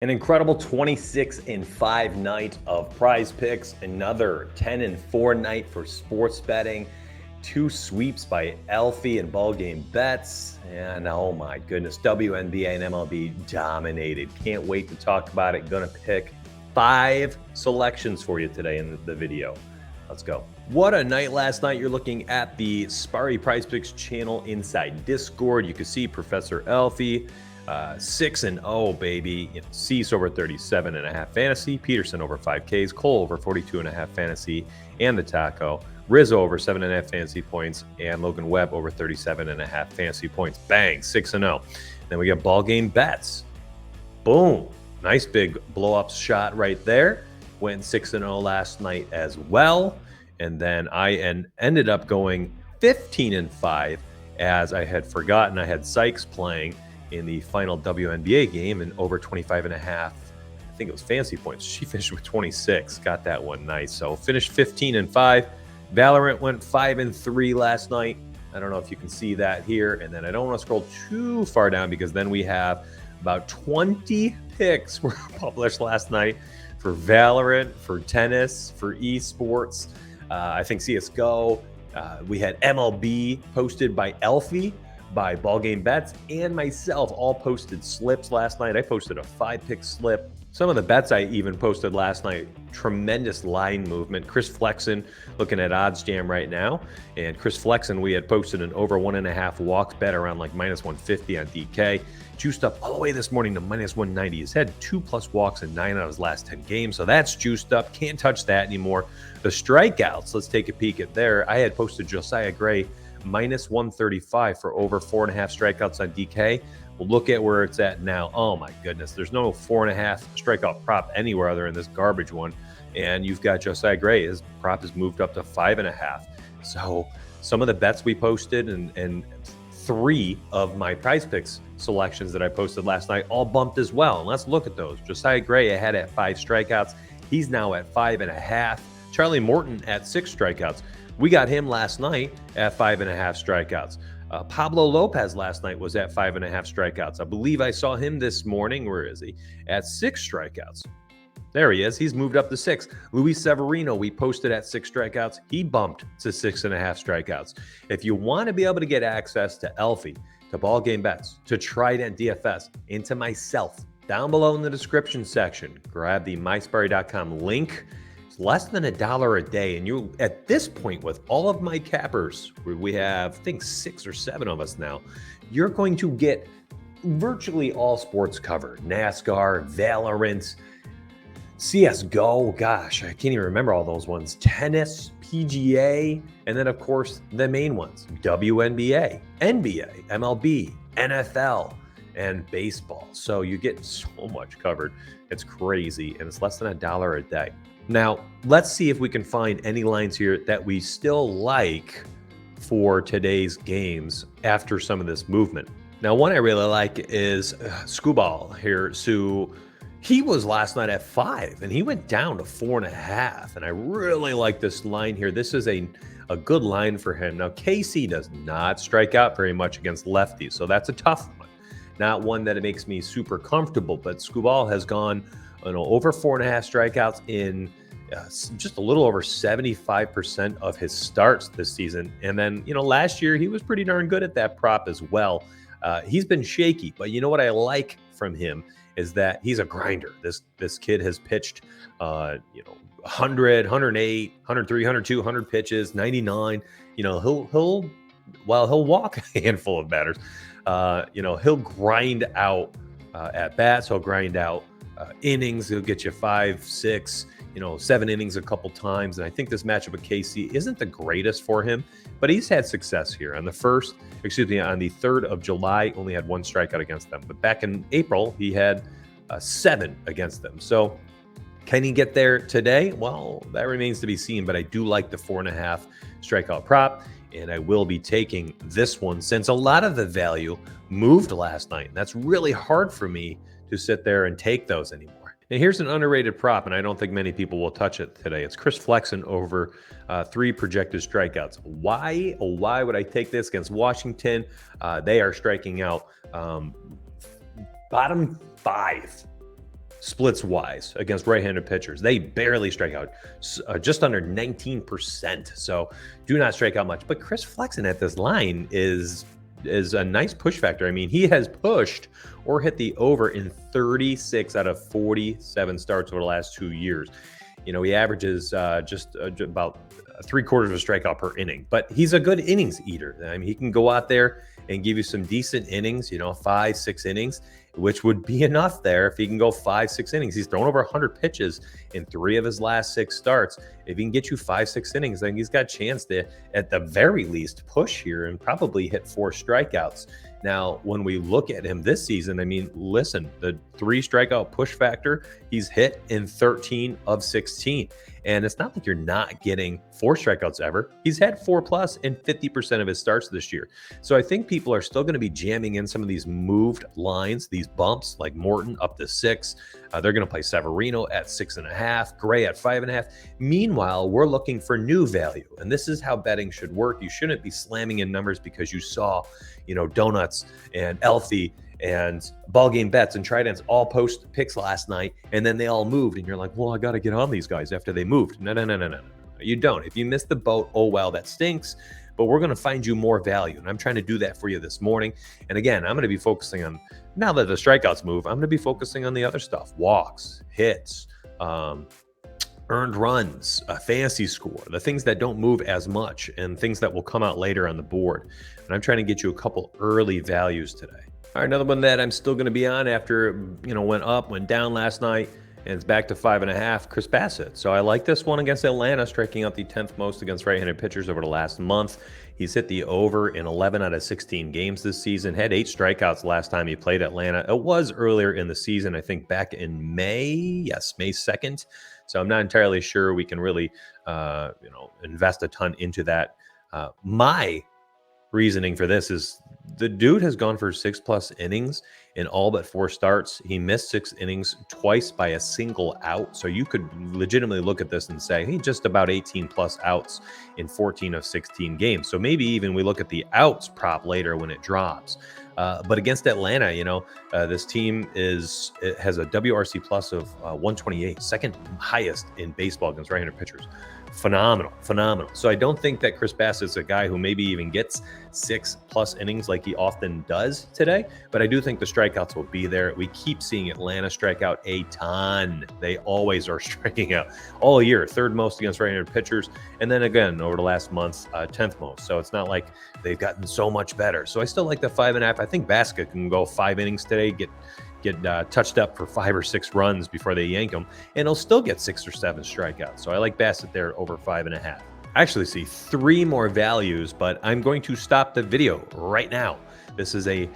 An incredible 26-5 night of Prize Picks, another 10-4 night for sports betting, 2 sweeps by Elfie and ball game bets, and oh my goodness, WNBA and MLB dominated. Can't wait to talk about it. Gonna pick 5 selections for you today in the video. Let's go. What a night last night. You're looking at the Sparry Prize Picks channel inside Discord. You can see Professor Elfie. 6-0, baby. Cease over 37.5 fantasy. Peterson over 5Ks. Cole over 42.5 fantasy. And the Taco. Rizzo over 7.5 fantasy points. And Logan Webb over 37.5 fantasy points. Bang, 6-0. Then we get ball game bets. Boom. Nice big blow-up shot right there. Went 6-0 last night as well. And then I ended up going 15-5 as I had forgotten I had Sykes playing in the final WNBA game and over 25.5, I think it was fantasy points. She finished with 26, got that one nice. So finished 15-5. Valorant went 5-3 last night. I don't know if you can see that here. And then I don't want to scroll too far down because then we have about 20 picks were published last night for Valorant, for tennis, for esports. I think CSGO. We had MLB posted by Elfie, by Ball Game Bets, and myself all posted slips last night. I posted a 5-pick slip. Some of the bets I even posted last night, tremendous line movement. Chris Flexen looking at OddsJam right now. And Chris Flexen, we had posted an over 1.5 walks bet around like minus 150 on DK. Juiced up all the way this morning to minus 190. He's had 2+ walks in 9 out of his last 10 games. So that's juiced up. Can't touch that anymore. The strikeouts, let's take a peek at there. I had posted Josiah Gray minus 135 for over 4.5 strikeouts on DK. We'll look at where it's at now. Oh my goodness, there's no 4.5 strikeout prop anywhere other than this garbage one. And you've got Josiah Gray, his prop has moved up to 5.5. So some of the bets we posted and 3 of my Prize Picks selections that I posted last night all bumped as well. And let's look at those. Josiah Gray ahead at 5 strikeouts. He's now at 5.5. Charlie Morton at 6 strikeouts. We got him last night at 5.5 strikeouts. Pablo Lopez last night was at 5.5 strikeouts. I believe I saw him this morning. Where is he? At 6 strikeouts. There he is. He's moved up to 6. Luis Severino, we posted at 6 strikeouts. He bumped to 6.5 strikeouts. If you want to be able to get access to Elfie, to Ball Game Bets, to Trident DFS, and to myself, down below in the description section, grab the mysparry.com link. Less than $1 a day, and you at this point with all of my cappers, we have I think 6 or 7 of us now, you're going to get virtually all sports covered. NASCAR, Valorant, CSGO, gosh, I can't even remember all those ones. Tennis, PGA, and then of course the main ones, WNBA, NBA, MLB, NFL, and baseball. So you get so much covered. It's crazy, and it's less than $1 a day. Now, let's see if we can find any lines here that we still like for today's games after some of this movement. Now, one I really like is Scooball here. So he was last night at 5, and he went down to 4.5. And I really like this line here. This is a good line for him. Now, KC does not strike out very much against lefties, so that's a tough one. Not one that it makes me super comfortable, but Scooball has gone over 4.5 strikeouts in just a little over 75% of his starts this season. And then, last year he was pretty darn good at that prop as well. He's been shaky, but you know what I like from him is that he's a grinder. This kid has pitched, 100, 108, 103, 102, 100 pitches, 99. He'll walk a handful of batters. He'll grind out at bats. He'll grind out innings. He'll get you 5, 6, 7 innings a couple times. And I think this matchup with KC isn't the greatest for him, but he's had success here. On the 3rd of July, only had 1 strikeout against them. But back in April, he had 7 against them. So can he get there today? Well, that remains to be seen, but I do like the 4.5 strikeout prop. And I will be taking this one since a lot of the value moved last night. And that's really hard for me to sit there and take those anymore. Now here's an underrated prop, and I don't think many people will touch it today. It's Chris Flexen over 3 projected strikeouts. Why? Oh, why would I take this against Washington? They are striking out bottom 5 splits wise against right-handed pitchers. They barely strike out, just under 19%. So do not strike out much. But Chris Flexen at this line is a nice push factor. I mean, he has pushed or hit the over in 36 out of 47 starts over the last 2 years. You know, he averages just about 3/4 of a strikeout per inning, but he's a good innings eater. I mean, he can go out there and give you some decent innings, 5, 6 innings, which would be enough there if he can go 5, 6 innings. He's thrown over 100 pitches in 3 of his last 6 starts. If he can get you 5, 6 innings, then he's got a chance to, at the very least, push here and probably hit 4 strikeouts. Now, when we look at him this season, I mean, listen, the 3 strikeout push factor, he's hit in 13 of 16. And it's not like you're not getting 4 strikeouts ever. He's had 4+ in 50% of his starts this year. So I think people are still going to be jamming in some of these moved lines, these bumps, like Morton up to 6. They're going to play Severino at 6.5, Gray at 5.5. Meanwhile, we're looking for new value. And this is how betting should work. You shouldn't be slamming in numbers because you saw, Donuts and Elfie and Ball Game Bets and Tridents all post picks last night, and then they all moved, and you're like, well, I got to get on these guys after they moved. No. You don't. If you missed the boat, oh well, that stinks, but we're going to find you more value, and I'm trying to do that for you this morning. And again, I'm going to be focusing on, now that the strikeouts move, I'm going to be focusing on the other stuff: walks, hits, earned runs, a fantasy score, the things that don't move as much and things that will come out later on the board. And I'm trying to get you a couple early values today. All right, another one that I'm still going to be on after, went up, went down last night, and it's back to 5.5, Chris Bassitt. So I like this one against Atlanta, striking out the 10th most against right-handed pitchers over the last month. He's hit the over in 11 out of 16 games this season, had 8 strikeouts last time he played Atlanta. It was earlier in the season, I think back in May, May 2nd. So I'm not entirely sure we can really, invest a ton into that. My reasoning for this is the dude has gone for 6+ innings in all but 4 starts. He missed 6 innings twice by a single out. So you could legitimately look at this and say, hey, just about 18+ outs in 14 of 16 games. So maybe even we look at the outs prop later when it drops. But against Atlanta, this team has a WRC plus of 128, second highest in baseball against right-handed pitchers. Phenomenal. So I don't think that Chris Bassitt's a guy who maybe even gets 6+ innings like he often does today, but I do think the strikeouts will be there. We keep seeing Atlanta strike out a ton. They always are striking out all year, 3rd most against right-handed pitchers, and then again over the last month, 10th most. So it's not like they've gotten so much better. So I still like the 5.5. I think Bassitt can go 5 innings today, get touched up for 5 or 6 runs before they yank him, and he'll still get 6 or 7 strikeouts. So I like Bassitt there over 5.5. I actually see 3 more values, but I'm going to stop the video right now. This is a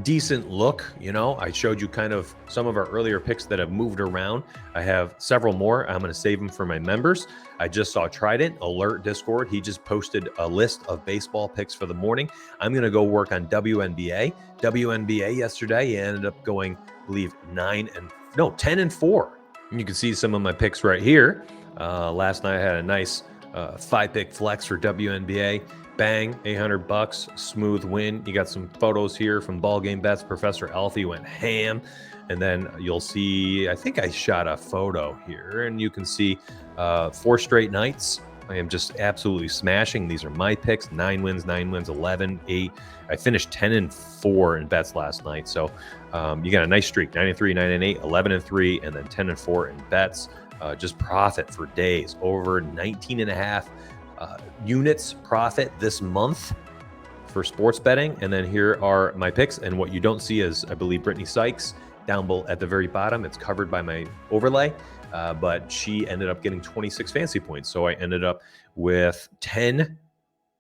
decent look. I showed you kind of some of our earlier picks that have moved around. I have several more. I'm going to save them for my members. I just saw Trident Alert Discord. He just posted a list of baseball picks for the morning. I'm going to go work on WNBA. WNBA yesterday, he ended up going, I believe, 10-4. You can see some of my picks right here. Last night I had a nice 5-pick flex for WNBA. Bang, $800, smooth win. You got some photos here from Ball Game Bets. Professor Alfie went ham. And then you'll see, I think I shot a photo here, and you can see 4 straight nights. I am just absolutely smashing. These are my picks: 9 wins, 11, 8. I finished 10-4 in bets last night. So you got a nice streak: 9-3, 9-8, 11-3, and then 10-4 in bets. Just profit for days, over 19.5 units profit this month for sports betting. And then here are my picks. And what you don't see is, I believe, Brittany Sykes down below at the very bottom. It's covered by my overlay, but she ended up getting 26 fantasy points. So I ended up with 10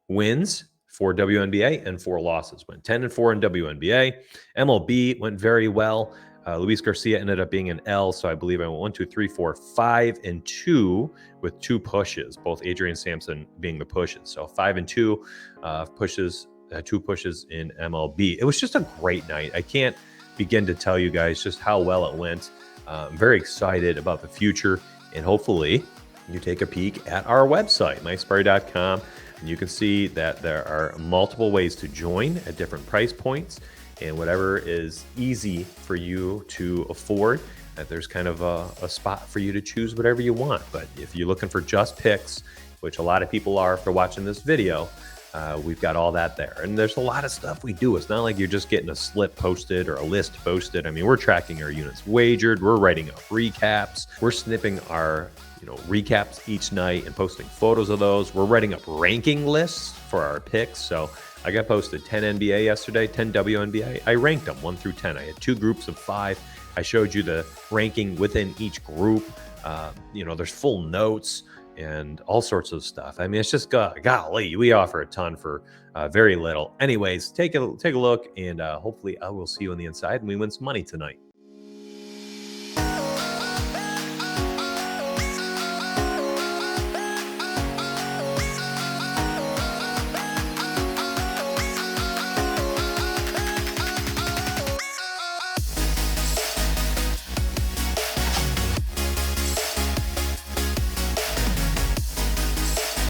wins for WNBA and 4 losses. Went 10-4 in WNBA. MLB went very well. Luis Garcia ended up being an L, so I believe I went 1, 2, 3, 4, 5-2 with 2 pushes, both Adrian Sampson being the pushes. So 5-2 pushes, 2 pushes in MLB. It was just a great night. I can't begin to tell you guys just how well it went. I'm very excited about the future, and hopefully you take a peek at our website, MikeSparry.com, and you can see that there are multiple ways to join at different price points. And whatever is easy for you to afford, that there's kind of a spot for you to choose whatever you want. But if you're looking for just picks, which a lot of people are after watching this video, we've got all that there. And there's a lot of stuff we do. It's not like you're just getting a slip posted or a list posted. I mean, we're tracking our units wagered. We're writing up recaps. We're snipping our recaps each night and posting photos of those. We're writing up ranking lists for our picks. So I got posted 10 NBA yesterday, 10 WNBA. I ranked them 1 through 10. I had 2 groups of 5. I showed you the ranking within each group. There's full notes and all sorts of stuff. I mean, it's just golly, we offer a ton for very little. Anyways, take a look, and hopefully I will see you on the inside and we win some money tonight.